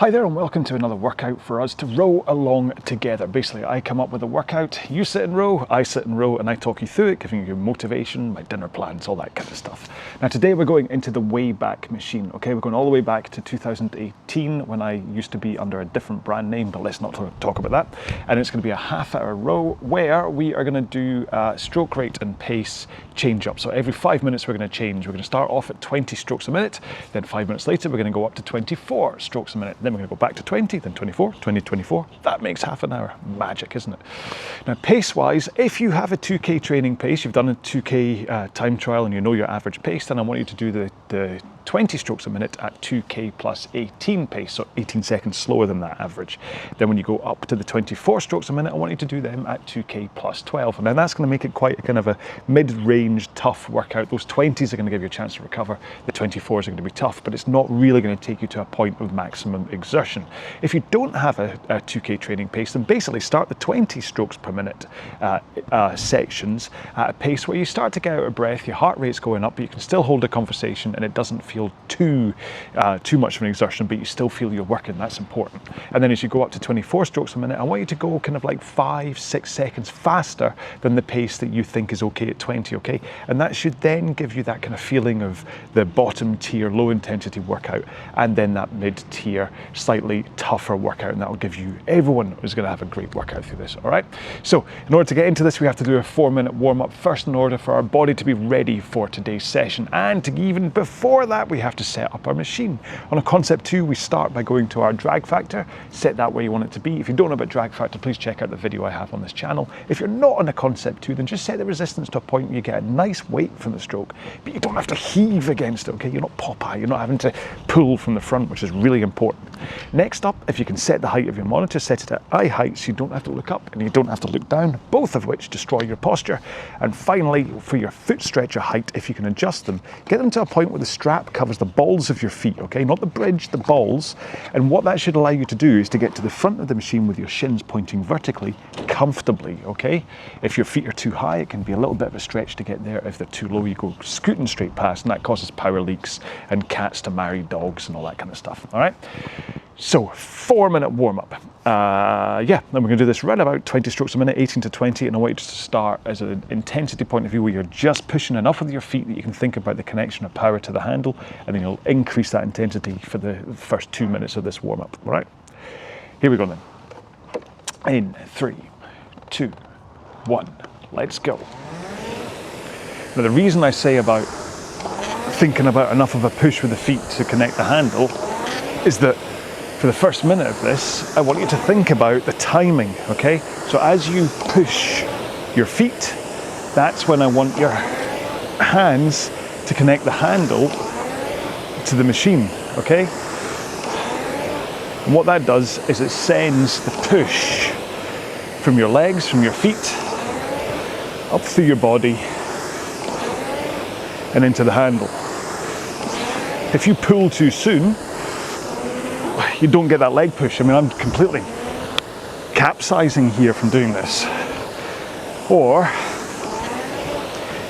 Hi there and welcome to another workout for us to row along together. Basically, I come up with a workout, you sit in row, I sit in row, and I talk you through it, giving you motivation, my dinner plans, all that kind of stuff. Now today we're going into the way back machine, okay? We're going all the way back to 2018 when I used to be under a different brand name, but let's not talk about that. And it's going to be a half-hour row where we are going to do stroke rate and pace change up. So every 5 minutes we're going to change. We're going to start off at 20 strokes a minute, then 5 minutes later we're going to go up to 24 strokes a minute. Then we're going to go back to 20, then 24, 20, 24. That makes half an hour. Magic, isn't it? Now, pace-wise, if you have a 2K training pace, you've done a 2K time trial and you know your average pace, then I want you to do the 20 strokes a minute at 2K plus 18 pace, so 18 seconds slower than that average. Then when you go up to the 24 strokes a minute, I want you to do them at 2K plus 12. And then that's going to make it quite a kind of a mid-range tough workout. Those 20s are going to give you a chance to recover. The 24s are going to be tough, but it's not really going to take you to a point of maximum exertion. If you don't have a 2K training pace, then basically start the 20 strokes per minute sections at a pace where you start to get out of breath, your heart rate's going up, but you can still hold a conversation and it doesn't feel too much of an exertion, but you still feel you're working. That's important. And then as you go up to 24 strokes a minute, I want you to go kind of like 5-6 seconds faster than the pace that you think is okay at 20, okay? And that should then give you that kind of feeling of the bottom tier, low intensity workout, and then that mid-tier, slightly tougher workout, and that will give you, everyone is going to have a great workout through this, all right? So in order to get into this, we have to do a 4-minute warm-up first in order for our body to be ready for today's session. And even before that, we have to set up our machine. On a concept 2, we start by going to our drag factor, set that where you want it to be. If you don't know about drag factor, please check out the video I have on this channel. If you're not on a concept 2, then just set the resistance to a point where you get a nice weight from the stroke, but you don't have to heave against it, okay? You're not Popeye, you're not having to pull from the front, which is really important. Next up, if you can set the height of your monitor, set it at eye height so you don't have to look up and you don't have to look down, both of which destroy your posture. And finally, for your foot stretcher height, if you can adjust them, get them to a point where the strap covers the balls of your feet, okay? Not the bridge, the balls. And what that should allow you to do is to get to the front of the machine with your shins pointing vertically, comfortably, okay? If your feet are too high, it can be a little bit of a stretch to get there. If they're too low, you go scooting straight past, and that causes power leaks and cats to marry dogs and all that kind of stuff, all right? So 4-minute warm-up. Then we're going to do this right about 20 strokes a minute, 18 to 20, and I want you to start as an intensity point of view where you're just pushing enough with your feet that you can think about the connection of power to the handle, and then you'll increase that intensity for the first 2 minutes of this warm-up, all right? Here we go then. In 3, 2, 1, let's go. Now the reason I say about thinking about enough of a push with the feet to connect the handle is that for the first minute of this, I want you to think about the timing, okay? So as you push your feet, that's when I want your hands to connect the handle to the machine, okay? And what that does is it sends the push from your legs, from your feet, up through your body and into the handle. If you pull too soon, you don't get that leg push. I mean, I'm completely capsizing here from doing this. Or,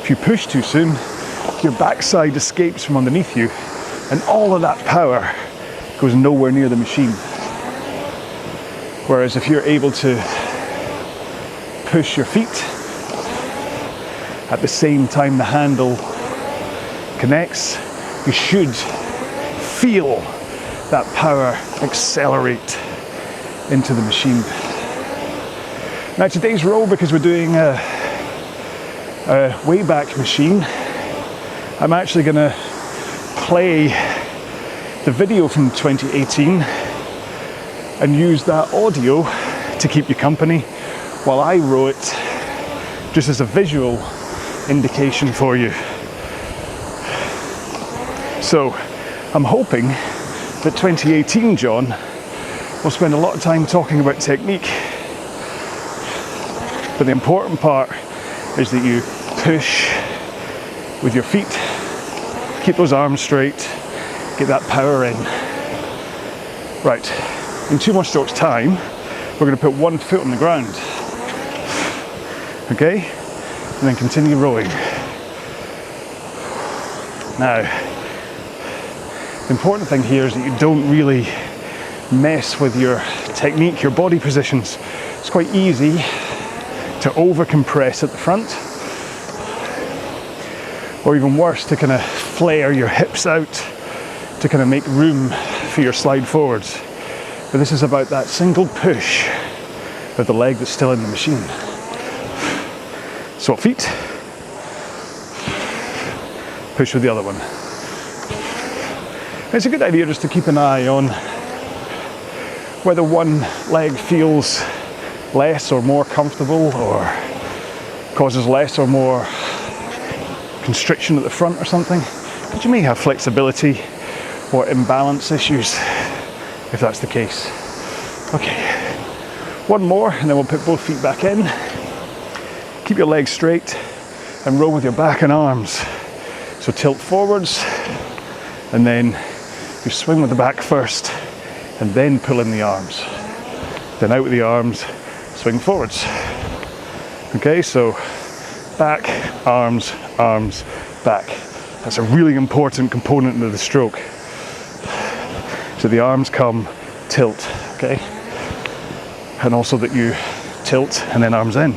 if you push too soon, your backside escapes from underneath you, and all of that power goes nowhere near the machine. Whereas if you're able to push your feet at the same time the handle connects, you should feel that power accelerate into the machine. Now today's row, because we're doing a way back machine, I'm actually going to play the video from 2018 and use that audio to keep you company while I row it, just as a visual indication for you. So I'm hoping that 2018 John will spend a lot of time talking about technique, but the important part is that you push with your feet, keep those arms straight, get that power in. Right, in 2 more strokes time, we're going to put 1 foot on the ground, okay, and then continue rowing. Now, the important thing here is that you don't really mess with your technique, your body positions. It's quite easy to over compress at the front, or even worse, to kind of flare your hips out to kind of make room for your slide forwards. But this is about that single push of the leg that's still in the machine. Swap feet, push with the other one. It's a good idea just to keep an eye on whether one leg feels less or more comfortable, or causes less or more constriction at the front or something. But you may have flexibility or imbalance issues if that's the case. Okay, one more and then we'll put both feet back in. Keep your legs straight and row with your back and arms. So tilt forwards, and then you swing with the back first and then pull in the arms. Then out with the arms, swing forwards. Okay, so back, arms, arms, back. That's a really important component of the stroke. So the arms come, tilt, okay? And also that you tilt and then arms in.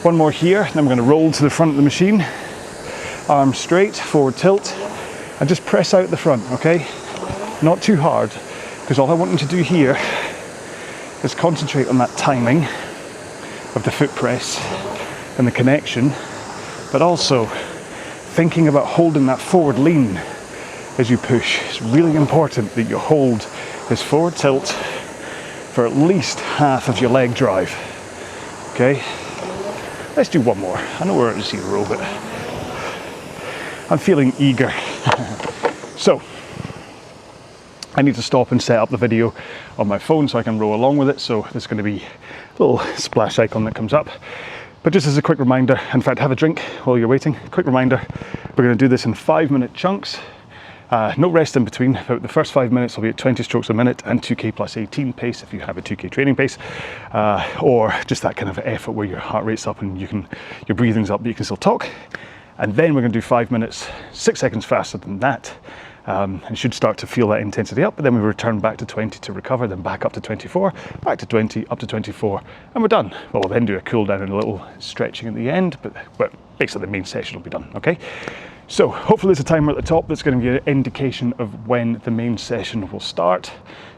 One more here, then we're going to roll to the front of the machine. Arms straight, forward tilt, and just press out the front, okay? Not too hard, because all I want you to do here is concentrate on that timing of the foot press and the connection, but also thinking about holding that forward lean as you push. It's really important that you hold this forward tilt for at least half of your leg drive. Okay, let's do one more. I know we're at 0, but I'm feeling eager. So I need to stop and set up the video on my phone so I can row along with it. So there's going to be a little splash icon that comes up. But just as a quick reminder, in fact, have a drink while you're waiting. Quick reminder, we're going to do this in 5-minute chunks. No rest in between. About the first 5 minutes will be at 20 strokes a minute and 2k plus 18 pace if you have a 2k training pace, or just that kind of effort where your heart rate's up and your breathing's up but you can still talk. And then we're going to do 5 minutes, 6 seconds faster than that, and should start to feel that intensity up, but then we return back to 20 to recover, then back up to 24, back to 20, up to 24, and we're done. Well, we'll then do a cool down and a little stretching at the end, but basically the main session will be done, okay? So hopefully there's a timer at the top that's going to give you an indication of when the main session will start.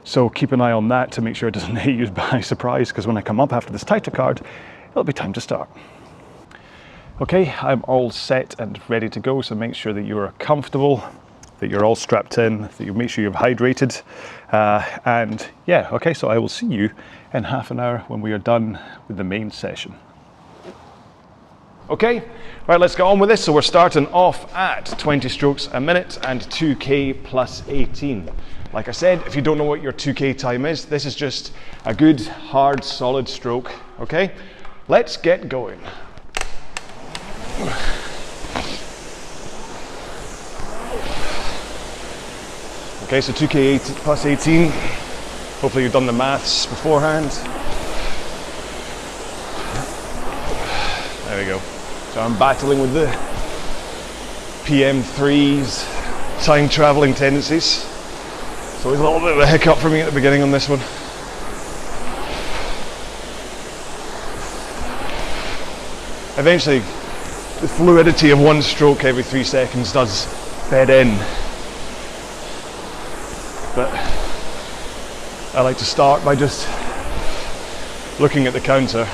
So keep an eye on that to make sure it doesn't hit you by surprise, because when I come up after this tighter card, it'll be time to start. Okay, I'm all set and ready to go, so make sure that you are comfortable, that you're all strapped in, that you make sure you're hydrated, and yeah, okay, so I will see you in half an hour when we are done with the main session. Okay, right, let's get on with this. So we're starting off at 20 strokes a minute and 2k plus 18. Like I said, if you don't know what your 2k time is, this is just a good, hard, solid stroke, okay? Let's get going. Okay, so 2k plus 18. Hopefully you've done the maths beforehand. There we go. So I'm battling with the PM3's time traveling tendencies. So it's a little bit of a hiccup for me at the beginning on this one. Eventually, the fluidity of one stroke every 3 seconds does bed in. But I like to start by just looking at the counter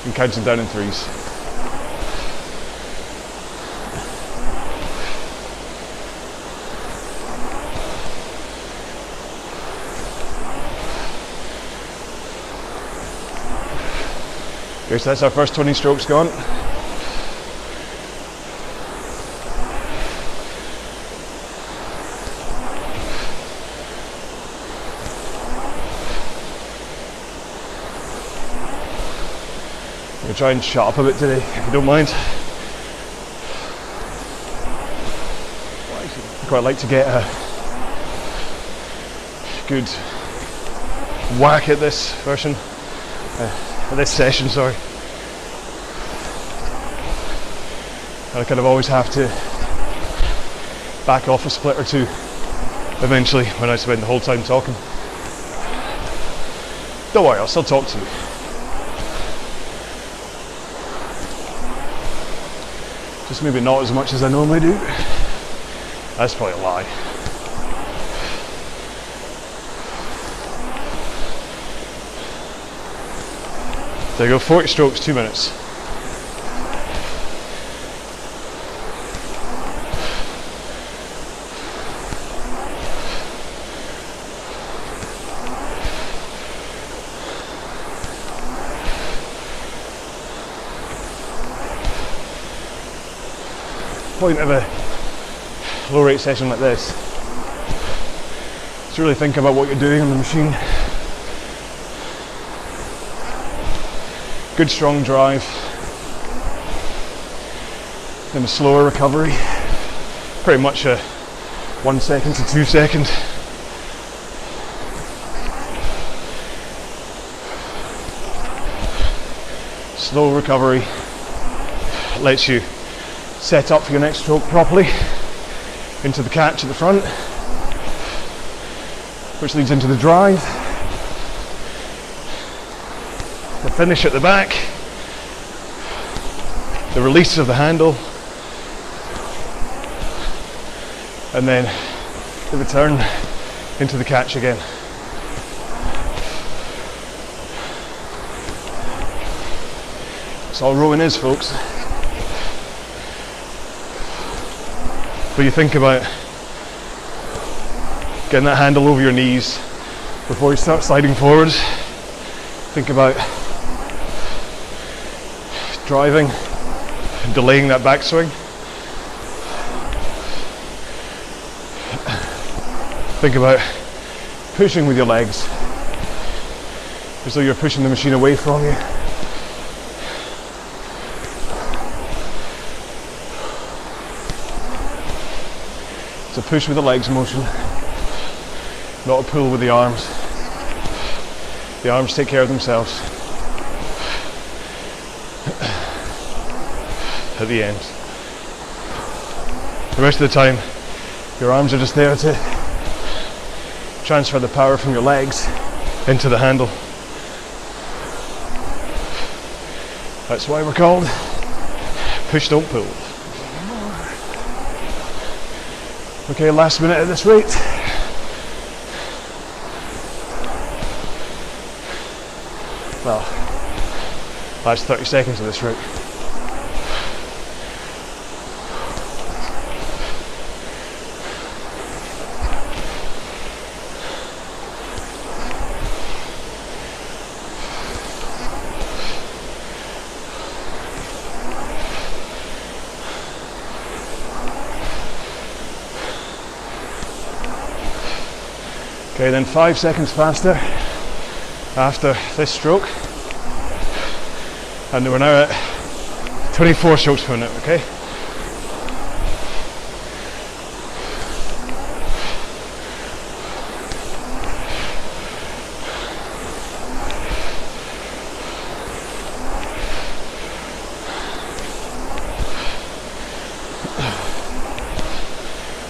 and counting down in 3s. Okay, so that's our first 20 strokes gone. I'm going to try and shut up a bit today, if you don't mind. I quite like to get a good whack at this version, this session, sorry. I kind of always have to back off a split or two eventually when I spend the whole time talking. Don't worry, I'll still talk to you. Just maybe not as much as I normally do. That's probably a lie. There you go, 40 strokes, 2 minutes. Point of a low rate session like this is to really think about what you're doing on the machine. Good strong drive, then a slower recovery, pretty much a 1 second to 2 second. Slow recovery lets you set up for your next stroke properly into the catch at the front, which leads into the drive, the finish at the back, the release of the handle, and then the return into the catch again. That's all rowing is, folks. But you think about getting that handle over your knees before you start sliding forwards. Think about driving and delaying that backswing. Think about pushing with your legs as though you're pushing the machine away from you. It's a push with the legs motion, not a pull with the arms. The arms take care of themselves at the end. The rest of the time, your arms are just there to transfer the power from your legs into the handle. That's why we're called push, don't pull. Okay, last minute at this rate. Well, last 30 seconds of this rate. Okay, then 5 seconds faster after this stroke. And we're now at 24 strokes per minute, okay?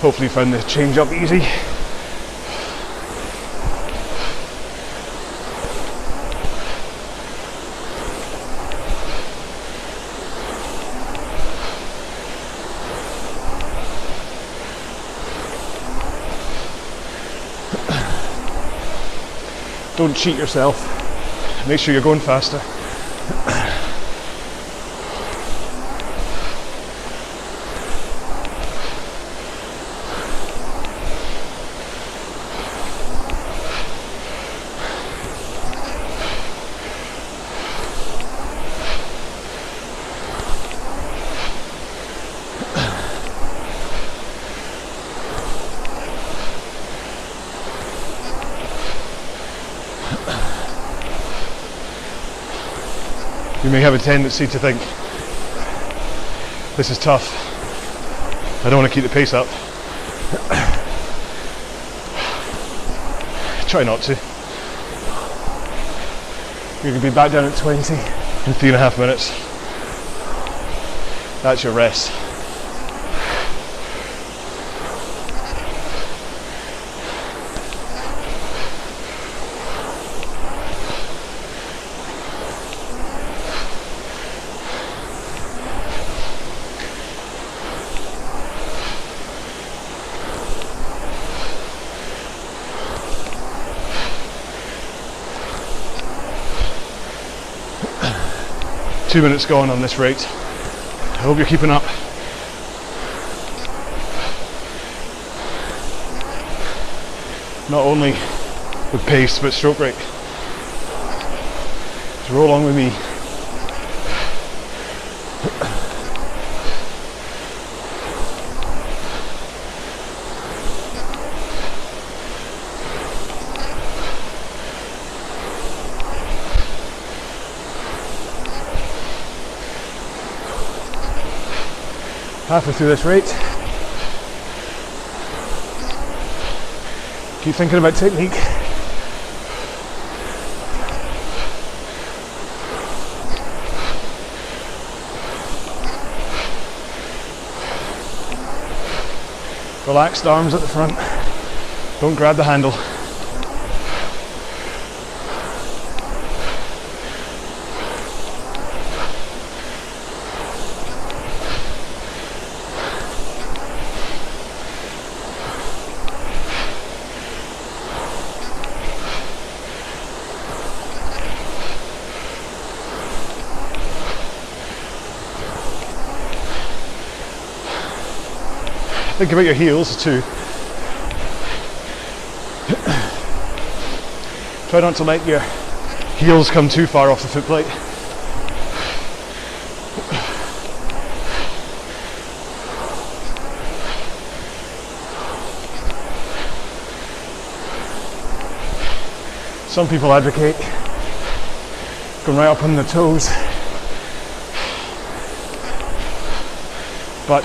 Hopefully you found the change up easy. Don't cheat yourself. Make sure you're going faster. You may have a tendency to think, this is tough, I don't want to keep the pace up. Try not to. You're going to be back down at 20 in 3.5 minutes. That's your rest. 2 minutes gone on this rate. I hope you're keeping up. Not only with pace, but stroke rate. So row along with me. Halfway through this rate. Keep thinking about technique. Relaxed arms at the front. Don't grab the handle. Think about your heels too. Try not to let your heels come too far off the foot plate. Some people advocate going right up on the toes, but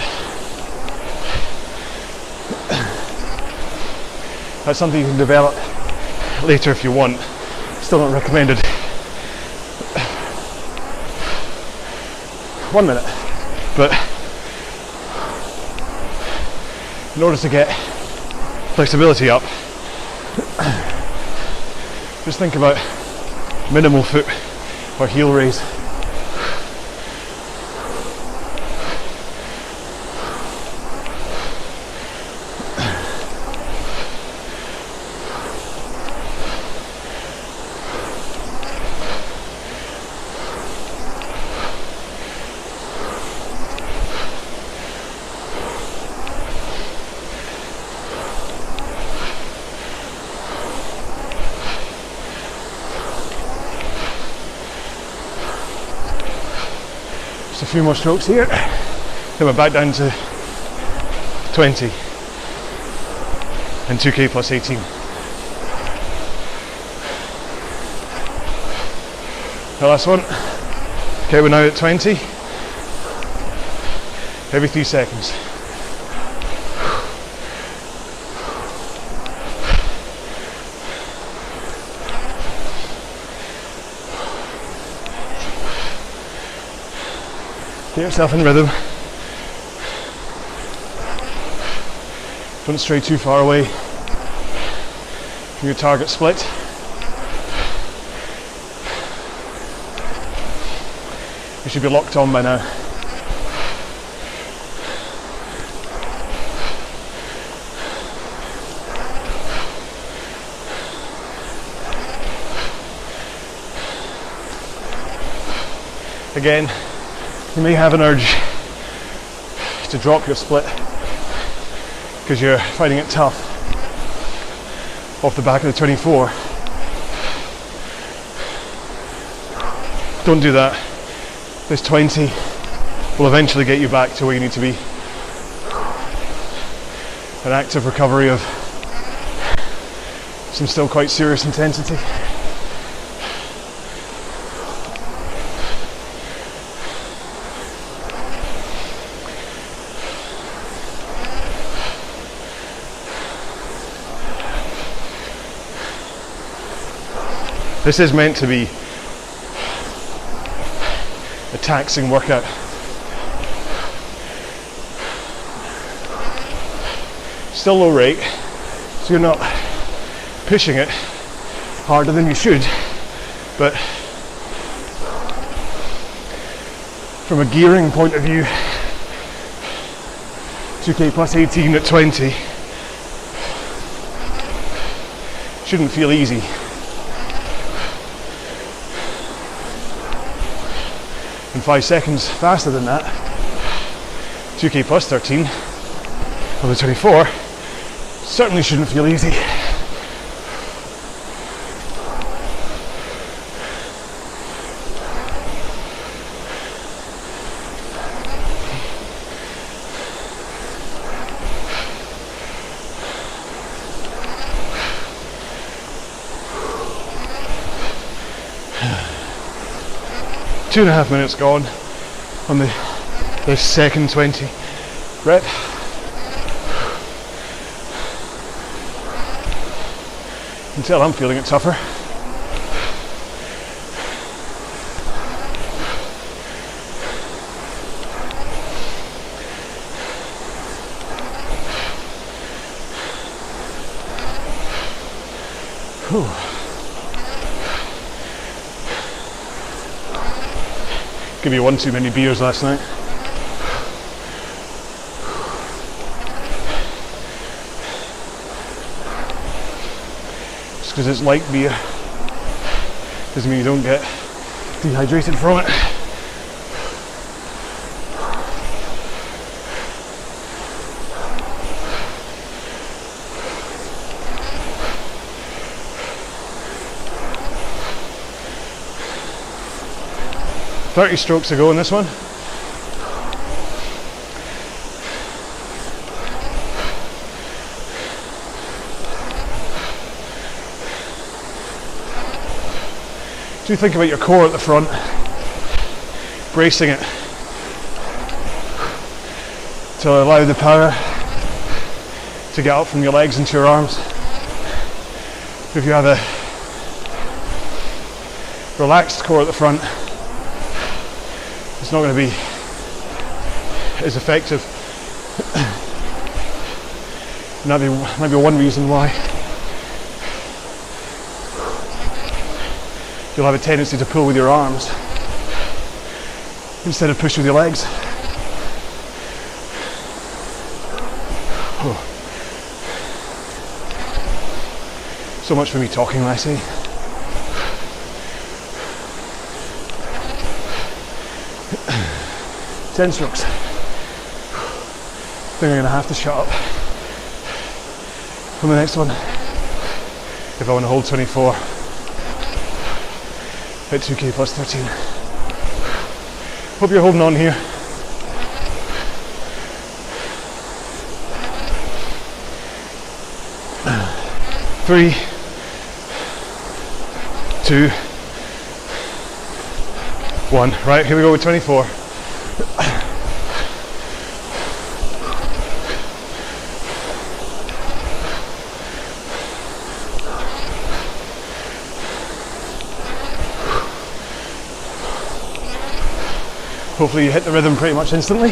that's something you can develop later if you want. Still not recommended. 1 minute. But in order to get flexibility up, just think about minimal foot or heel raise. Just a few more strokes here, then we're back down to 20 and 2k plus 18. The last one. Okay, we're now at 20, every 3 seconds. Get yourself in rhythm. Don't stray too far away from your target split. You should be locked on by now. Again, you may have an urge to drop your split because you're finding it tough off the back of the 24. Don't do that. This 20 will eventually get you back to where you need to be. An active recovery of some still quite serious intensity. This is meant to be a taxing workout. Still low rate, so you're not pushing it harder than you should, but from a gearing point of view, 2k plus 18 at 20 shouldn't feel easy. in 5 seconds faster than that. 2k plus 13 on the 24 certainly shouldn't feel easy. Two and a half minutes gone on the second 20 rep. Until I'm feeling it tougher. Whew. Give me one too many beers last night. Just because it's light beer doesn't mean you don't get dehydrated from it. .30 strokes to go in this one. Do think about your core at the front, bracing it to allow the power to get up from your legs into your arms. If you have a relaxed core at the front, it's not going to be as effective. And that might be one reason why you'll have a tendency to pull with your arms instead of push with your legs. Oh. So much for me talking, I see. Ten strokes. I think I'm gonna have to shut up on the next one if I want to hold 24 at 2k plus 13. Hope you're holding on here. Three, 2, 1. Right, here we go with 24. Hopefully you hit the rhythm pretty much instantly.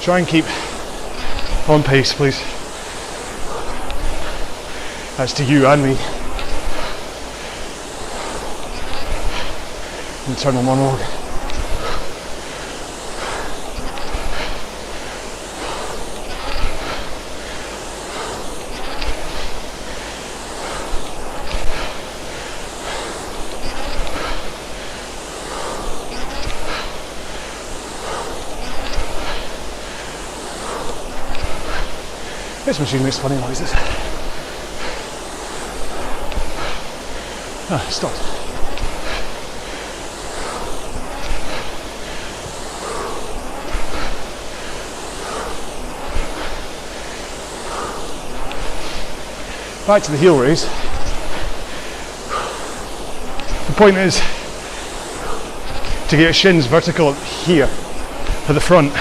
Try and keep on pace, please. That's to you and me. Internal monologue. This machine makes funny noises. Ah, stopped. Back to the heel raise. The point is to get your shins vertical here at the front.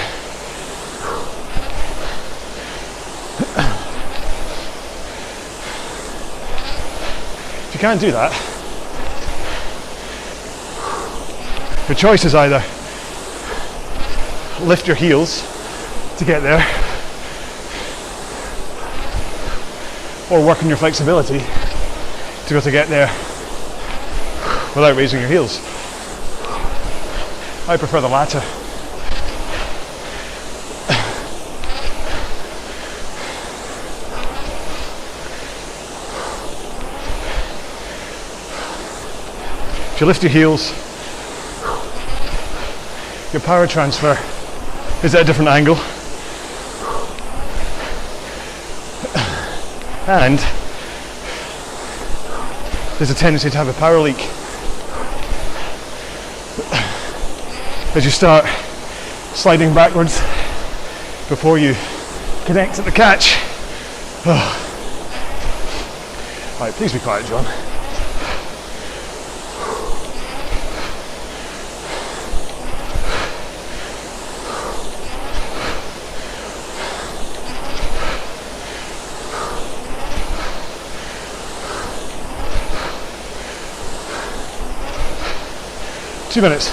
If you can't do that, your choice is either lift your heels to get there, or work on your flexibility to get there. without raising your heels. I prefer the latter. If you lift your heels, your power transfer is at a different angle, and there's a tendency to have a power leak as you start sliding backwards before you connect at the catch. Right, please be quiet, John. Two minutes.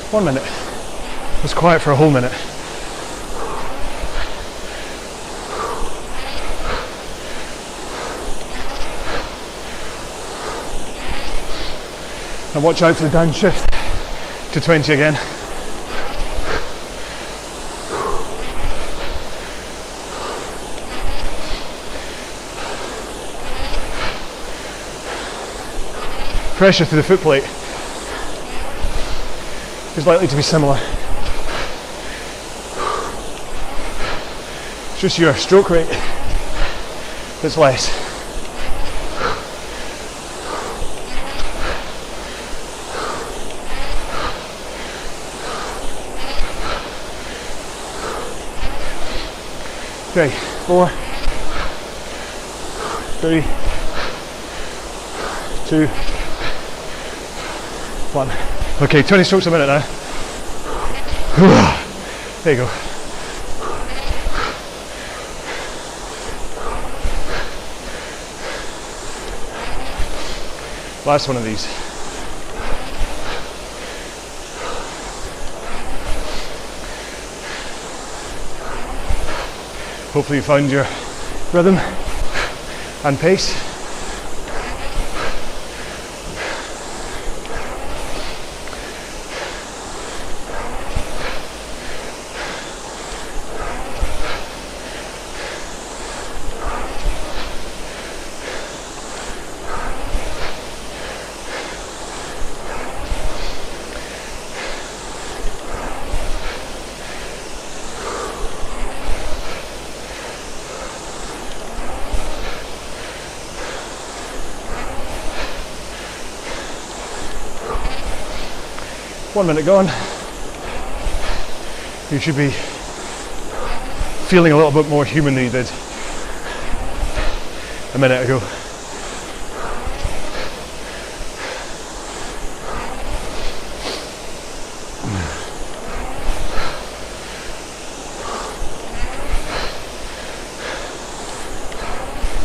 One minute. It was quiet for a whole minute. And watch out for the downshift to 20 again. Pressure through the foot plate is likely to be similar. It's just your stroke rate that's less. Okay, 4, 3, 2, 1. Okay, 20 strokes a minute now. There you go. Last one of these. Hopefully you found your rhythm and pace. One minute gone. You should be feeling a little bit more human than you did a minute ago.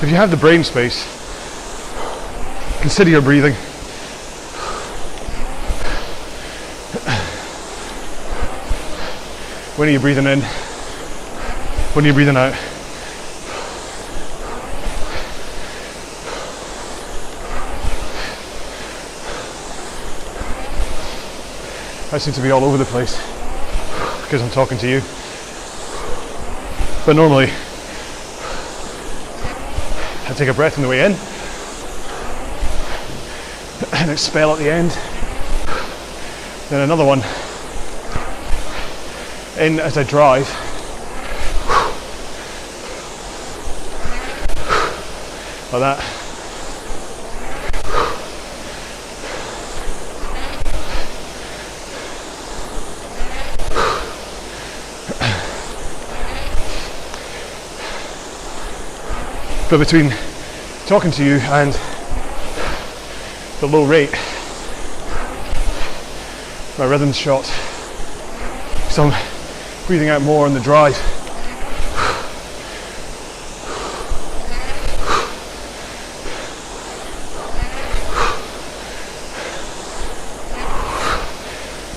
If you have the brain space, consider your breathing. When are you breathing in? When are you breathing out? I seem to be all over the place because I'm talking to you. But normally, I take a breath on the way in and expel at the end. then another one in as I drive. Like that. But between talking to you and the low rate, my rhythm's shot. So I'm breathing out more on the drive.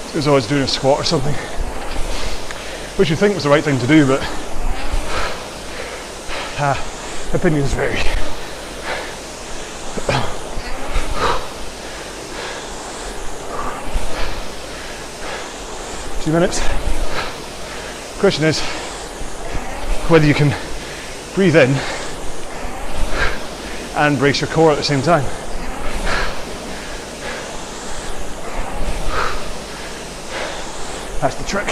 It was always doing a squat or something, which you think was the right thing to do, but opinions vary. Two minutes. Question is whether you can breathe in and brace your core at the same time. That's the trick.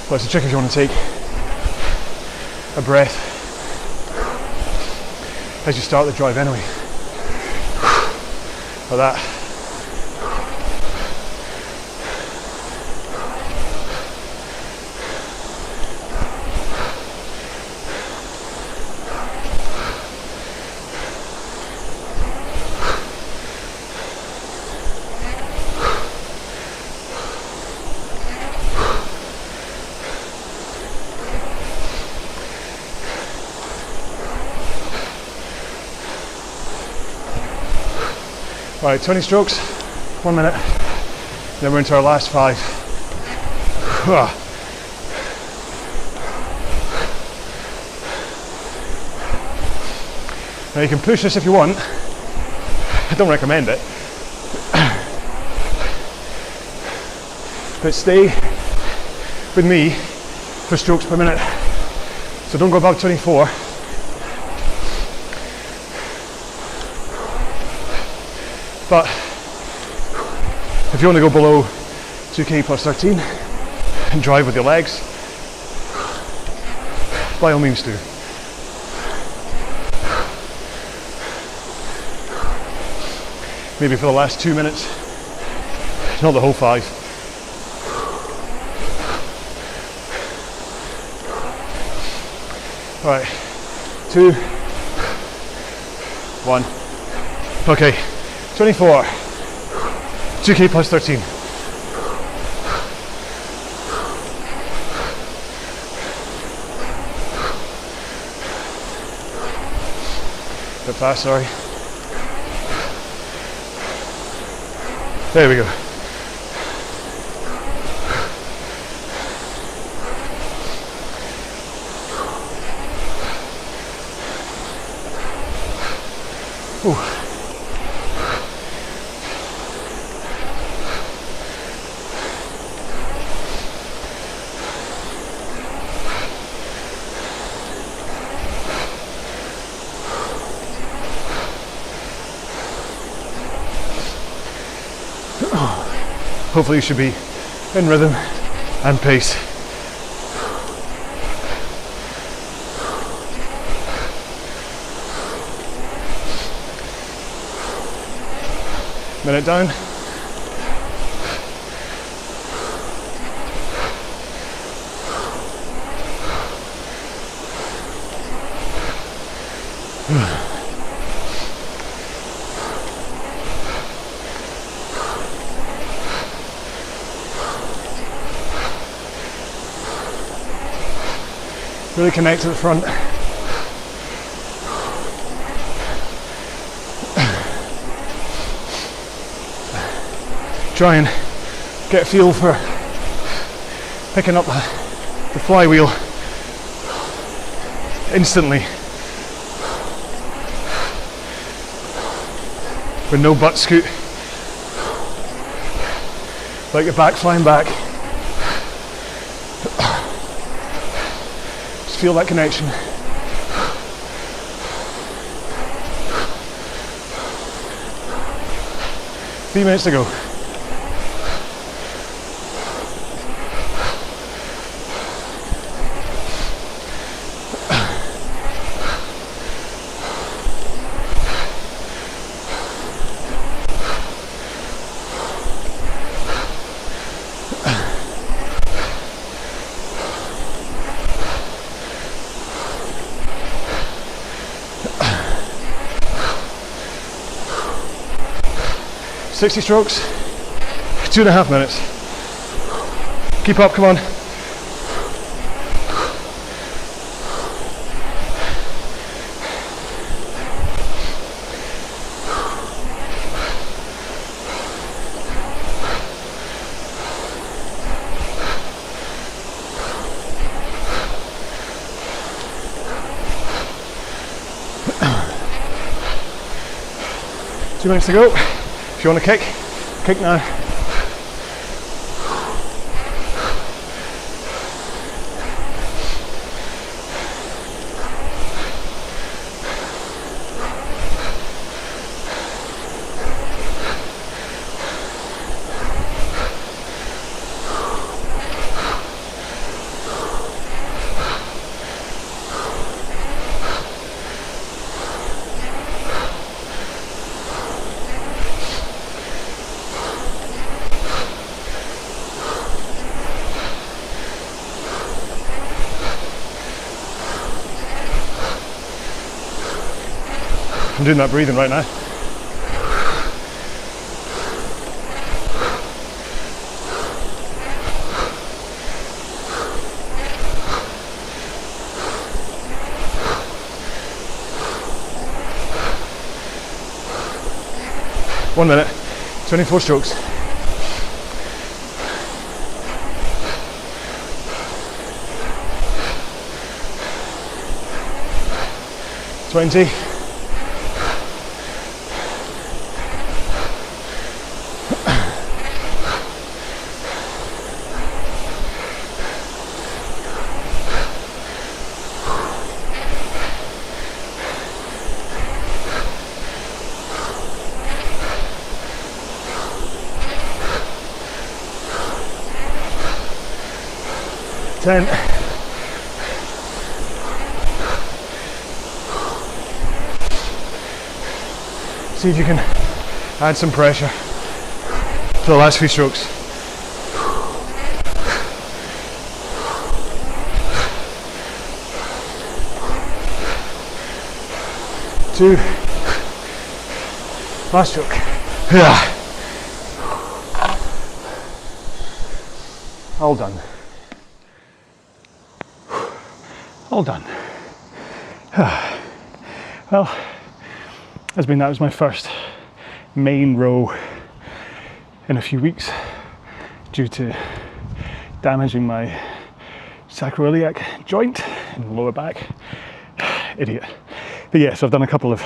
Well, it's a trick if you want to take a breath as you start the drive anyway. Like that. Right, 20 strokes, 1 minute, then we're into our last 5. Now you can push this if you want, I don't recommend it, but stay with me for strokes per minute, so don't go above 24. But if you want to go below 2k plus 13 and drive with your legs, by all means do. Maybe for the last 2 minutes, not the whole 5. All right, 2, 1, okay. 24, 2k plus 13. Bit fast, sorry. There we go. Ooh. Hopefully you should be in rhythm and pace. Minute down. Really connect to the front. Try and get a feel for picking up the flywheel instantly with no butt scoot, like your back flying back. Just feel that connection. 3 minutes to go. "60 strokes, 2.5 minutes. Keep up, come on. Two minutes to go. If you want to kick now. I'm doing that breathing right now. One minute, 24 strokes. Twenty. Ten. See if you can add some pressure to the last few strokes. Two. Last stroke. Yeah. All done. All done. Well, that was my first main row in a few weeks due to damaging my sacroiliac joint in the lower back. Idiot. But yeah, so I've done a couple of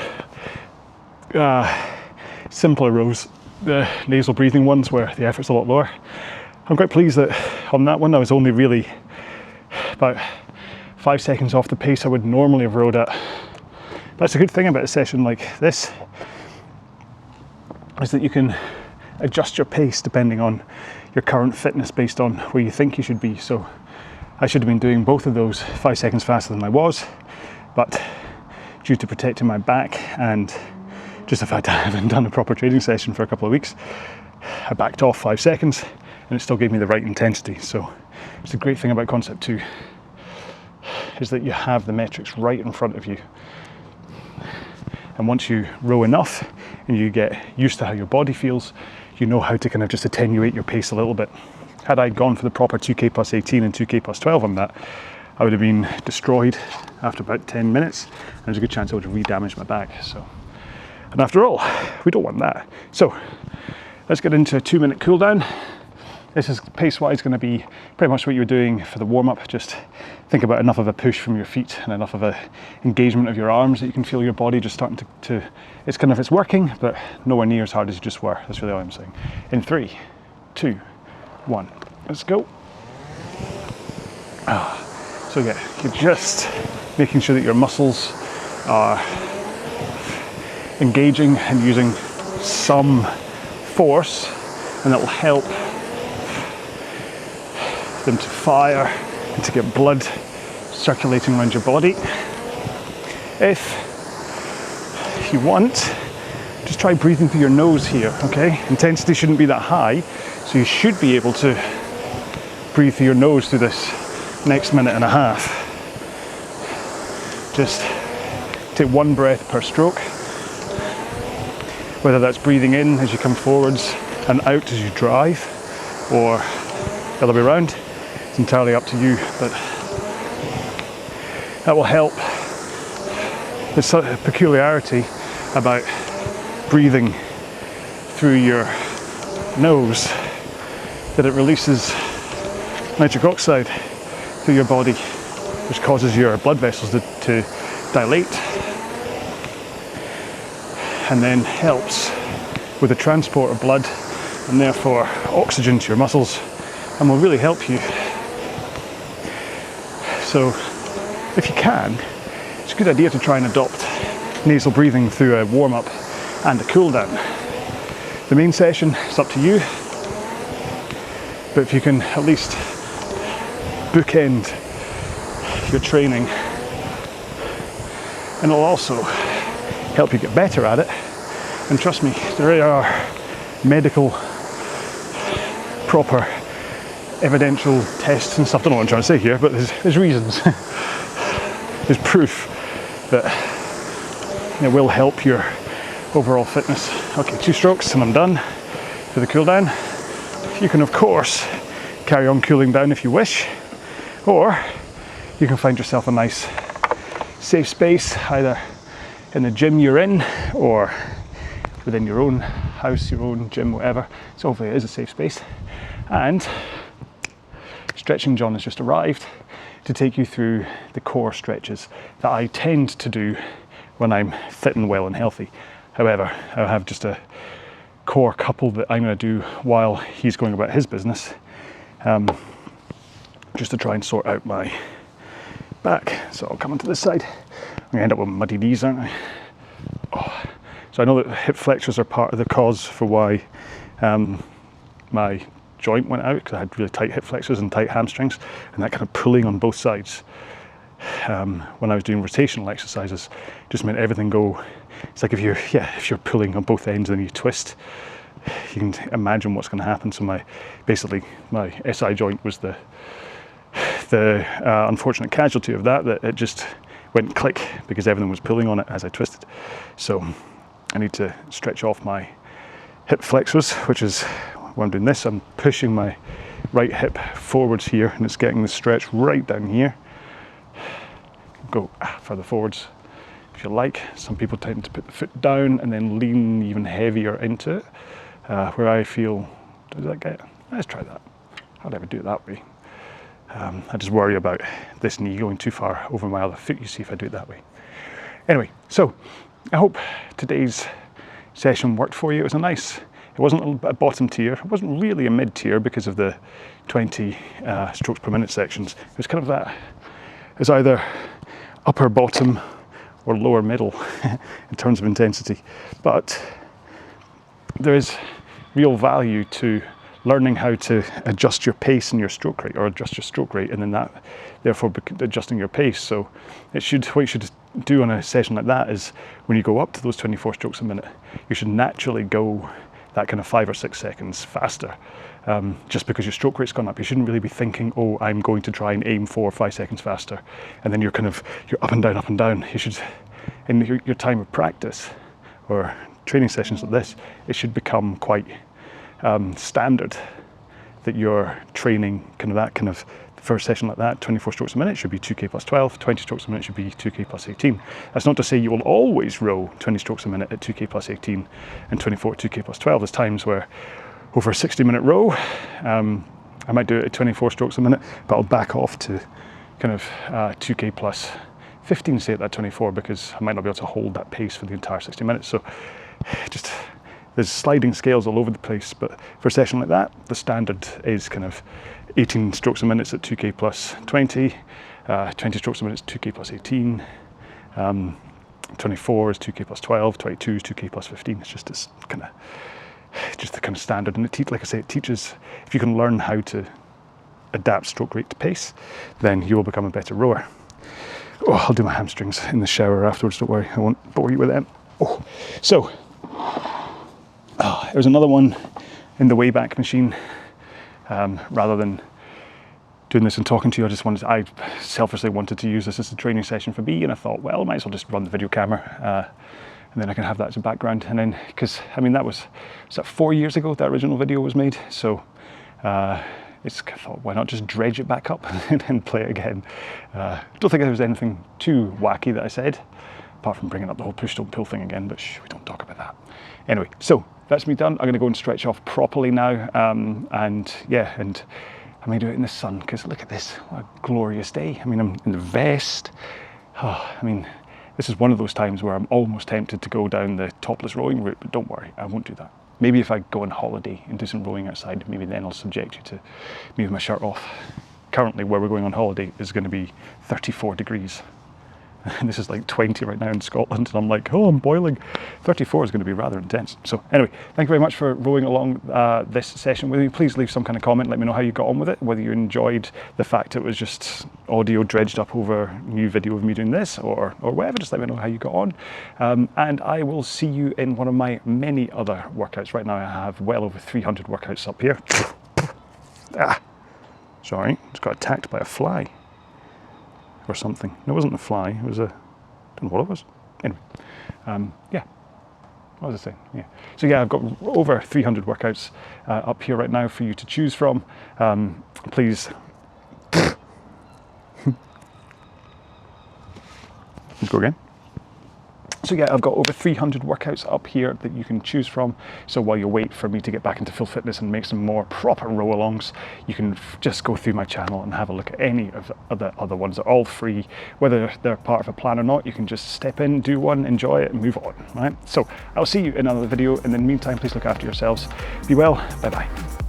simpler rows, the nasal breathing ones where the effort's a lot lower. I'm quite pleased that on that one I was only really about 5 seconds off the pace I would normally have rowed at. That's a good thing about a session like this, is that you can adjust your pace depending on your current fitness based on where you think you should be. So I should have been doing both of those 5 seconds faster than I was, but due to protecting my back and just the fact I haven't done a proper training session for a couple of weeks, I backed off 5 seconds and it still gave me the right intensity. So it's a great thing about Concept 2, is that you have the metrics right in front of you. And once you row enough and you get used to how your body feels, you know how to kind of just attenuate your pace a little bit. Had I gone for the proper 2K plus 18 and 2K plus 12 on that, I would have been destroyed after about 10 minutes. And there's a good chance I would have re-damaged my back. So, and after all, we don't want that. So let's get into a 2-minute cool down. This is pace-wise going to be pretty much what you're doing for the warm-up. Just think about enough of a push from your feet and enough of a engagement of your arms that you can feel your body just starting to it's working, but nowhere near as hard as you just were. That's really all I'm saying. In 3, 2, 1, let's go. So yeah, you're just making sure that your muscles are engaging and using some force, and it will help them to fire and to get blood circulating around your body. If you want, just try breathing through your nose here, okay? Intensity shouldn't be that high, so you should be able to breathe through your nose through this next minute and a half. Just take one breath per stroke, whether that's breathing in as you come forwards and out as you drive, or the other way around. It's entirely up to you, but that will help. There's a peculiarity about breathing through your nose that it releases nitric oxide through your body, which causes your blood vessels to dilate, and then helps with the transport of blood and therefore oxygen to your muscles, and will really help you. So if you can, it's a good idea to try and adopt nasal breathing through a warm-up and a cool-down. The main session is up to you, but if you can at least bookend your training, and it'll also help you get better at it. And trust me, there are medical, proper, evidential tests and stuff. I don't know what I'm trying to say here, but there's reasons. There's proof that it will help your overall fitness. Okay, 2 strokes and I'm done for the cool down. You can of course carry on cooling down if you wish, or you can find yourself a nice safe space, either in the gym you're in or within your own house, your own gym, whatever. So hopefully it is a safe space. And Stretching John has just arrived to take you through the core stretches that I tend to do when I'm fit and well and healthy. However, I have just a core couple that I'm going to do while he's going about his business, just to try and sort out my back. So I'll come onto this side. I'm going to end up with muddy knees, aren't I? Oh. So I know that hip flexors are part of the cause for why my joint went out, because I had really tight hip flexors and tight hamstrings, and that kind of pulling on both sides when I was doing rotational exercises just meant everything go. It's like if you're pulling on both ends and then you twist, you can imagine what's going to happen. So my SI joint was the unfortunate casualty of that it just went click because everything was pulling on it as I twisted. So I need to stretch off my hip flexors, which is when I'm doing this, I'm pushing my right hip forwards here, and it's getting the stretch right down here. Go further forwards if you like. Some people tend to put the foot down and then lean even heavier into it, where I feel, does that get? Let's try that. I'll never do it that way. I just worry about this knee going too far over my other foot, you see, if I do it that way. Anyway, so I hope today's session worked for you. It was it wasn't a bottom tier, it wasn't really a mid tier because of the 20 strokes per minute sections. It was kind of that, it's either upper bottom or lower middle in terms of intensity. But there is real value to learning how to adjust your pace and your stroke rate, or adjust your stroke rate, and then that therefore adjusting your pace. So what you should do on a session like that is when you go up to those 24 strokes a minute, you should naturally go that kind of 5 or 6 seconds faster, just because your stroke rate's gone up. You shouldn't really be thinking, oh, I'm going to try and aim 4 or 5 seconds faster, and then you're up and down. You should, in your time of practice or training sessions like this, it should become quite standard that you're training first session like that, 24 strokes a minute should be 2k plus 12, 20 strokes a minute should be 2k plus 18. That's not to say you will always row 20 strokes a minute at 2k plus 18 and 24 at 2k plus 12. There's times where over a 60-minute row, I might do it at 24 strokes a minute, but I'll back off to kind of 2k plus 15, say at that 24, because I might not be able to hold that pace for the entire 60 minutes. So just, there's sliding scales all over the place, but for a session like that, the standard is kind of 18 strokes a minute at 2k plus 20, 20 strokes a minute at 2k plus 18, 24 is 2k plus 12, 22 is 2k plus 15. It's just this kind of just the kind of standard. And like I say, it teaches, if you can learn how to adapt stroke rate to pace, then you will become a better rower. Oh, I'll do my hamstrings in the shower afterwards, don't worry, I won't bore you with them. Oh, so, there's another one in the Wayback Machine. Rather than doing this and talking to you, I selfishly wanted to use this as a training session for me, and I thought, well, I might as well just run the video camera, and then I can have that as a background. And then, because I mean, was that 4 years ago that original video was made? So I thought, why not just dredge it back up and then play it again? Don't think there was anything too wacky that I said, apart from bringing up the whole push don't pull thing again, but we don't talk about that. Anyway, so that's me done. I'm going to go and stretch off properly now, and yeah, and I may do it in the sun, because look at this, what a glorious day. I mean, I'm in the vest. Oh, I mean, this is one of those times where I'm almost tempted to go down the topless rowing route, but don't worry, I won't do that. Maybe if I go on holiday and do some rowing outside, maybe then I'll subject you to me with my shirt off. Currently, where we're going on holiday is going to be 34 degrees. And this is like 20 right now in Scotland, and I'm like, oh, I'm boiling. 34 is going to be rather intense. So anyway, thank you very much for rowing along this session with me. Please leave some kind of comment, let me know how you got on with it, whether you enjoyed the fact it was just audio dredged up over a new video of me doing this, or whatever. Just let me know how you got on. And I will see you in one of my many other workouts. Right now I have well over 300 workouts up here. Sorry, just got attacked by a fly. Or something. No, it wasn't a fly, it was I don't know what it was. Anyway, yeah, what was I saying? Yeah. So yeah, I've got over 300 workouts up here right now for you to choose from. Please, let's go again. So yeah, I've got over 300 workouts up here that you can choose from. So while you wait for me to get back into full fitness and make some more proper row-alongs, you can just go through my channel and have a look at any of the other ones. They're all free. Whether they're part of a plan or not, you can just step in, do one, enjoy it, and move on, right? So I'll see you in another video. In the meantime, please look after yourselves. Be well. Bye-bye.